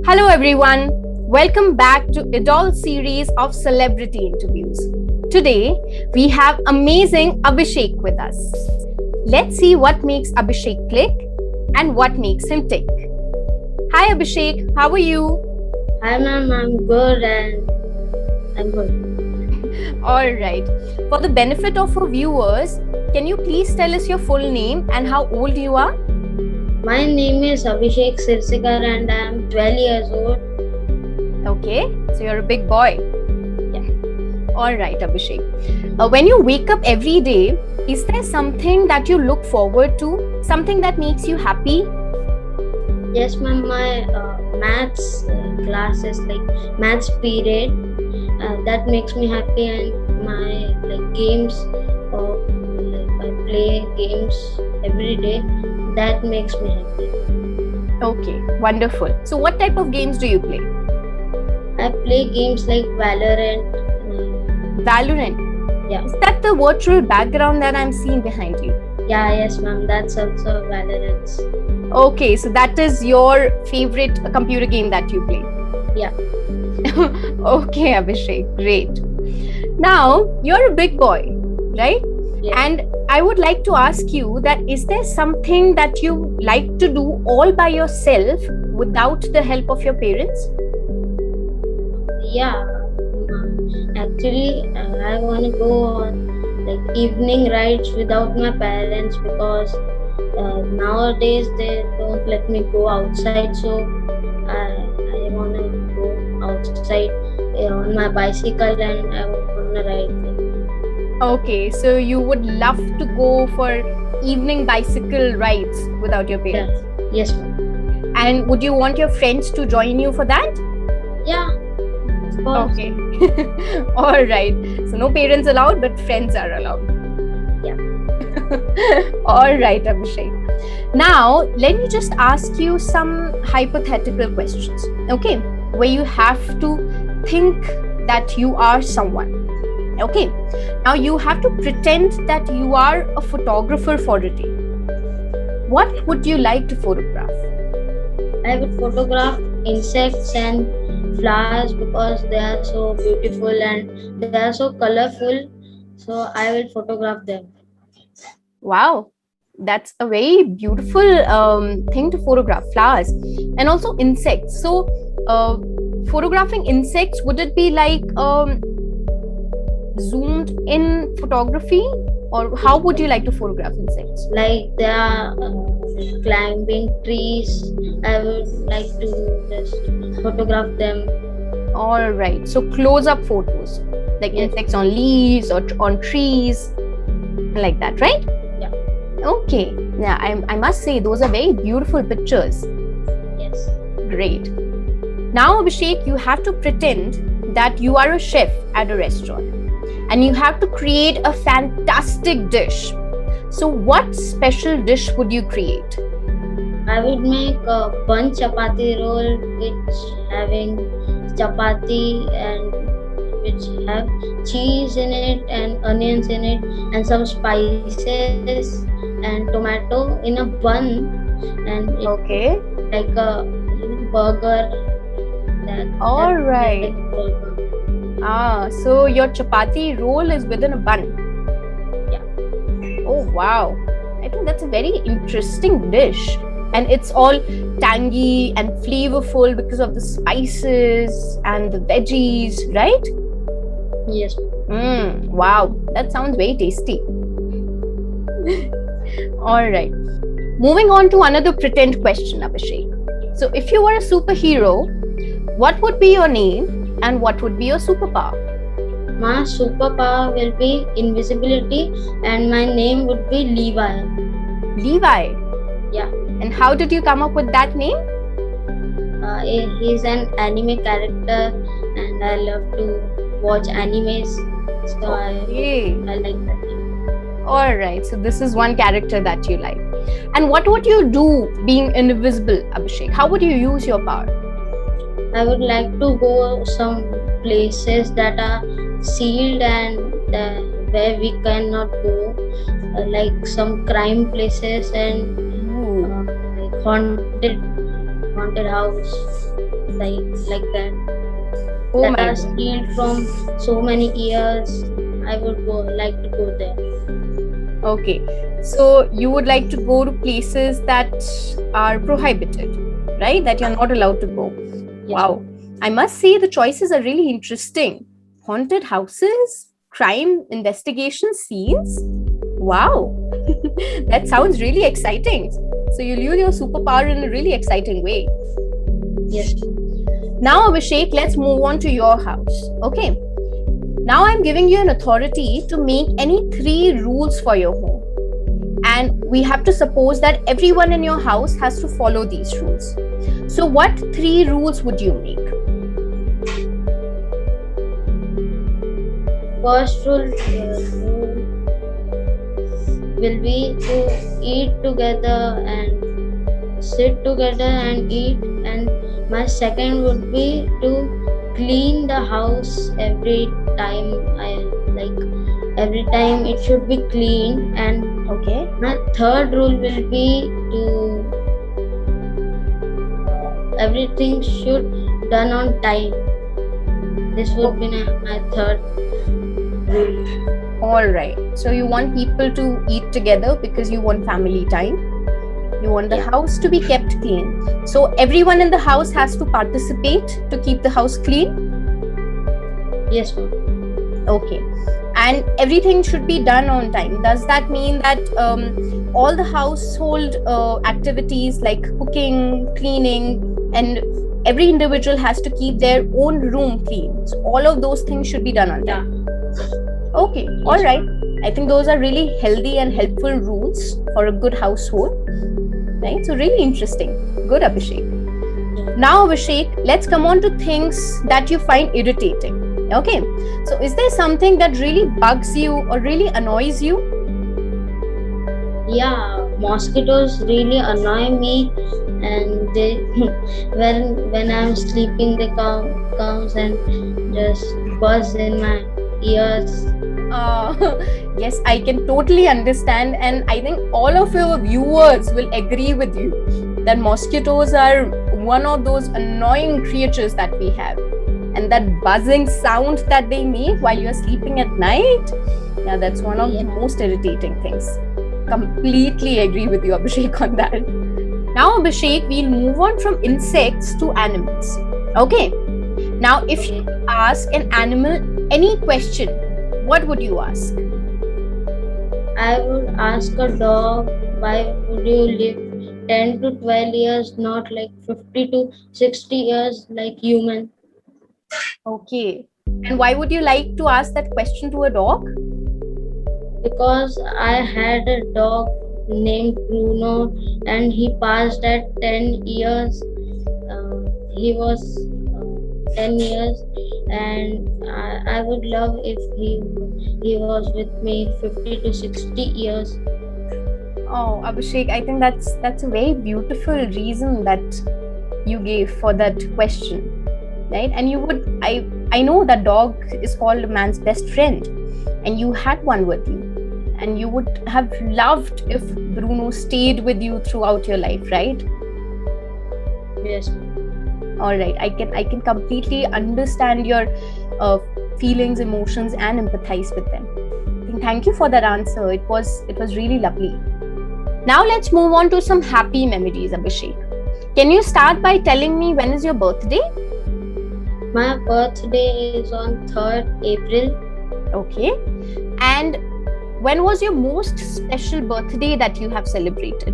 Hello everyone, welcome back to Edolve series of celebrity interviews. Today we have amazing Abhishek with us. Let's see what makes Abhishek click and what makes him tick. Hi Abhishek, how are you? Hi ma'am, I'm good and I'm good. Alright, for the benefit of our viewers, can you please tell us your full name and how old you are? My name is Abhishek Sirsikar and I'm 12 years old. Okay, so you're a big boy. Yeah. Alright Abhishek, when you wake up every day, is there something that you look forward to? Something that makes you happy? Yes ma'am, my maths class is like maths period. That makes me happy and my games or I play games every day. That makes me happy. Okay, wonderful. So what type of games do you play? I play games like Valorant. Valorant? Yeah. Is that the virtual background that I'm seeing behind you? Yeah, yes ma'am, that's also Valorant. Okay, so that is your favorite computer game that you play? Yeah. Okay, Abhishek, great. Now, you're a big boy, right? Yeah. And I would like to ask you that is there something that you like to do all by yourself without the help of your parents? Yeah, actually, I want to go on evening rides without my parents because nowadays they don't let me go outside. So I want to go outside on my bicycle and I want to ride there. Okay, so you would love to go for evening bicycle rides without your parents? Yes, ma'am. And would you want your friends to join you for that? Yeah. Okay. All right. So no parents allowed, but friends are allowed. Yeah. All right, Abhishek. Now, let me just ask you some hypothetical questions, okay? Where you have to think that you are someone. Okay. Now, you have to pretend that you are a photographer for a day. What would you like to photograph? I would photograph insects and flowers because they are so beautiful and they are so colorful. So I will photograph them. Wow, that's a very beautiful thing to photograph, flowers and also insects. So, photographing insects, would it be like zoomed in photography, or how would you like to photograph insects? Like they are climbing trees. I would like to just photograph them. All right, so close up photos, like insects on leaves or on trees, like that, right? Yeah. Okay, yeah, I must say those are very beautiful pictures. Yes. Great. Now, Abhishek, you have to pretend that you are a chef at a restaurant and you have to create a fantastic dish. So, what special dish would you create? I would make a bun chapati roll which having chapati and which have cheese in it and onions in it and some spices and tomato in a bun and it Okay. like a burger. All right. Like burger. So your chapati roll is within a bun. Yeah. Oh wow. I think that's a very interesting dish. And it's all tangy and flavorful because of the spices and the veggies, right? Yes. Wow, that sounds very tasty. All right. Moving on to another pretend question, Abhishek. So, if you were a superhero, what would be your name and what would be your superpower? My superpower will be invisibility and my name would be Levi. Levi? Yeah. And how did you come up with that name? He's an anime character and I love to watch animes. So I like that name. All right. So this is one character that you like. And what would you do being invisible, Abhishek? How would you use your power? I would like to go some places that are sealed and where we cannot go, like some crime places and like haunted house. like Oh that my are God. still from so many years. I would go like to go there. Okay. So you would like to go to places that are prohibited, right? That you're not allowed to go. Yes, Wow. I must say the choices are really interesting. Haunted houses, crime investigation scenes. Wow. That sounds really exciting. So you'll use your superpower in a really exciting way. yes, Now, Abhishek, let's move on to your house. Okay. Now I'm giving you an authority to make any 3 rules for your home. And we have to suppose that everyone in your house has to follow these rules. So, what 3 rules would you make? first rule will be to eat together and sit together and eat. And my second would be to clean the house every time. I like every time it should be clean. And Okay. my third rule will be to everything should done on time. This would be my third rule. All right. So, you want people to eat together because you want family time. You want the Yeah. house to be kept clean. So, everyone in the house has to participate to keep the house clean. Yes, ma'am. Okay. And everything should be done on time. Does that mean that all the household activities like cooking, cleaning, and every individual has to keep their own room clean? So all of those things should be done on time. Okay. All right. I think those are really healthy and helpful rules for a good household. Right. So really interesting. Good, Abhishek. Now, Abhishek, let's come on to things that you find irritating. Okay. So, is there something that really bugs you or really annoys you? Yeah, mosquitoes really annoy me, and they when I'm sleeping they comes and just buzz in my ears. Yes, I can totally understand, and I think all of your viewers will agree with you that mosquitoes are one of those annoying creatures that we have. And that buzzing sound that they make while you're sleeping at night, yeah, that's one of the most irritating things. Completely agree with you, Abhishek, on that. Now, Abhishek, we'll move on from insects to animals. Okay. Now, if you ask an animal any question, what would you ask? I would ask a dog, why would you live 10 to 12 years, not like 50 to 60 years like human? Okay. And why would you like to ask that question to a dog? Because I had a dog named Bruno and he passed at 10 years. He was 10 years, and I would love if he was with me 50 to 60 years. Oh, Abhishek, I think that's a very beautiful reason that you gave for that question, right? And you would, I know that dog is called a man's best friend, and you had one with you, and you would have loved if Bruno stayed with you throughout your life, right? Yes. All right, I can completely understand your feelings, emotions, and empathize with them. Thank you for that answer. It was really lovely. Now let's move on to some happy memories, Abhishek. Can you start by telling me when is your birthday? My birthday is on 3rd April. Okay. And when was your most special birthday that you have celebrated?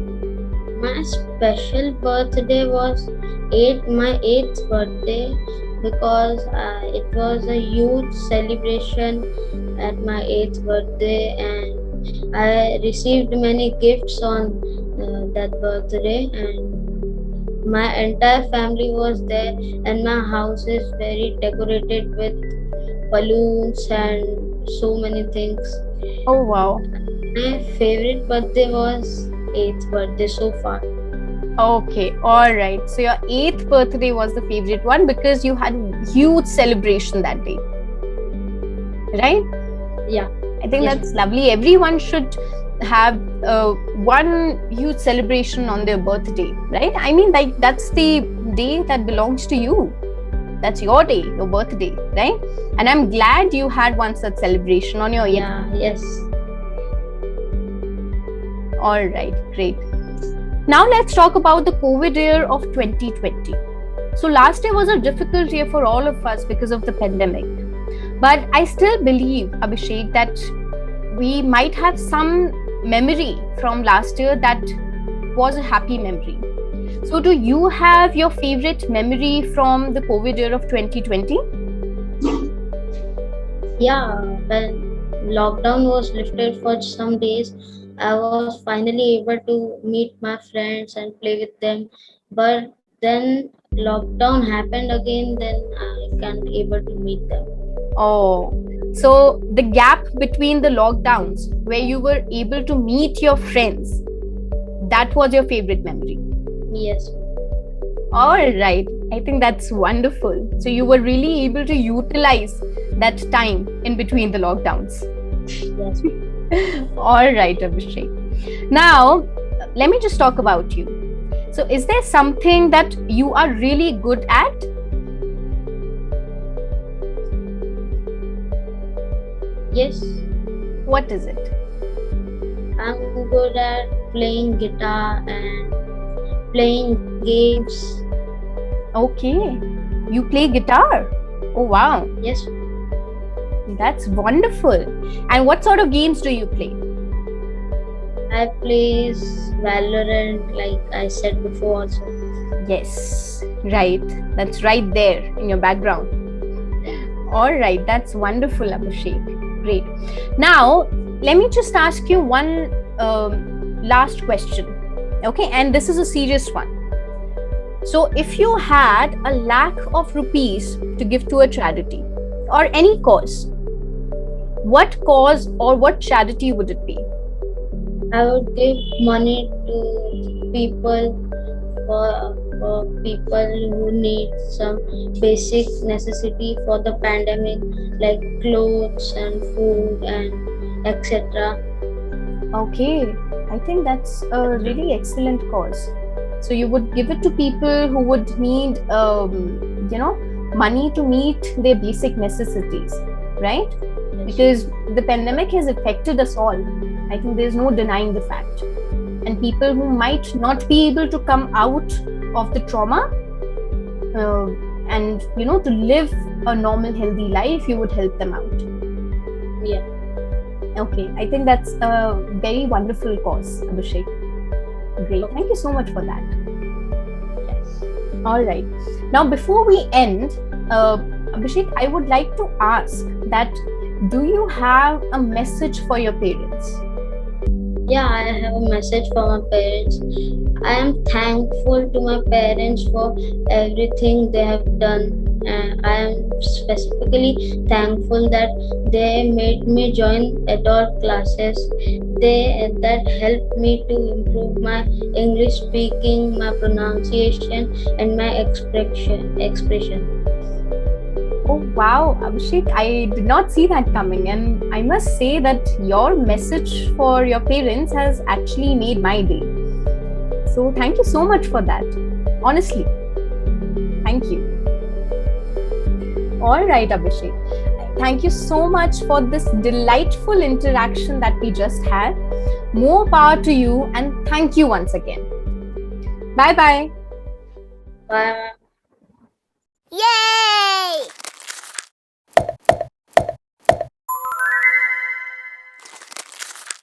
My special birthday was my 8th birthday, because it was a huge celebration at my 8th birthday, and I received many gifts on that birthday, and my entire family was there, and my house is very decorated with balloons and so many things. Oh wow. My favorite birthday was 8th birthday so far. Okay, all right. So your 8th birthday was the favorite one because you had huge celebration that day, right? Yeah. I think Yes. that's lovely. Everyone should have one huge celebration on their birthday, right? I mean, like, that's the day that belongs to you. That's your day, your birthday, right? And I'm glad you had one such celebration on your 8th. Yeah, yes. All right, great. Now let's talk about the COVID year of 2020. So last year was a difficult year for all of us because of the pandemic. But I still believe, Abhishek, that we might have some memory from last year that was a happy memory. So do you have your favorite memory from the COVID year of 2020? Yeah, when lockdown was lifted for some days, I was finally able to meet my friends and play with them. But then lockdown happened again, then I can't able to meet them. Oh, so the gap between the lockdowns where you were able to meet your friends, that was your favorite memory. Yes, All right. I think that's wonderful. So you were really able to utilize that time in between the lockdowns. yes. All right, Abhishek. Now, let me just talk about you. So, is there something that you are really good at? Yes, What is it? I'm good at playing guitar and playing games. Okay. You play guitar. Oh, wow. Yes, That's wonderful. And what sort of games do you play? I play Valorant, like I said before also. Yes, right. That's right there in your background. All right, that's wonderful, Abhishek. Great. Now, let me just ask you one last question. Okay, and this is a serious one. So, if you had a lakh of rupees to give to a charity or any cause, what cause or what charity would it be? I would give money to people for people who need some basic necessity for the pandemic, like clothes and food and etc. Okay, I think that's a really excellent cause. So you would give it to people who would need, money to meet their basic necessities, right? Because the pandemic has affected us all. I think there's no denying the fact. And people who might not be able to come out of the trauma and, to live a normal, healthy life, you would help them out. Yeah. Okay, I think that's a very wonderful cause, Abhishek. Great. Thank you so much for that. Yes. All right. Now, before we end, Abhishek, I would like to ask that do you have a message for your parents? Yeah, I have a message for my parents. I am thankful to my parents for everything they have done. I am specifically thankful that they made me join Edolve classes. That helped me to improve my English speaking, my pronunciation, and my expression. Oh, wow, Abhishek, I did not see that coming. And I must say that your message for your parents has actually made my day. So thank you so much for that. Honestly, thank you. All right, Abhishek. Thank you so much for this delightful interaction that we just had. More power to you, and thank you once again. Bye bye. Bye.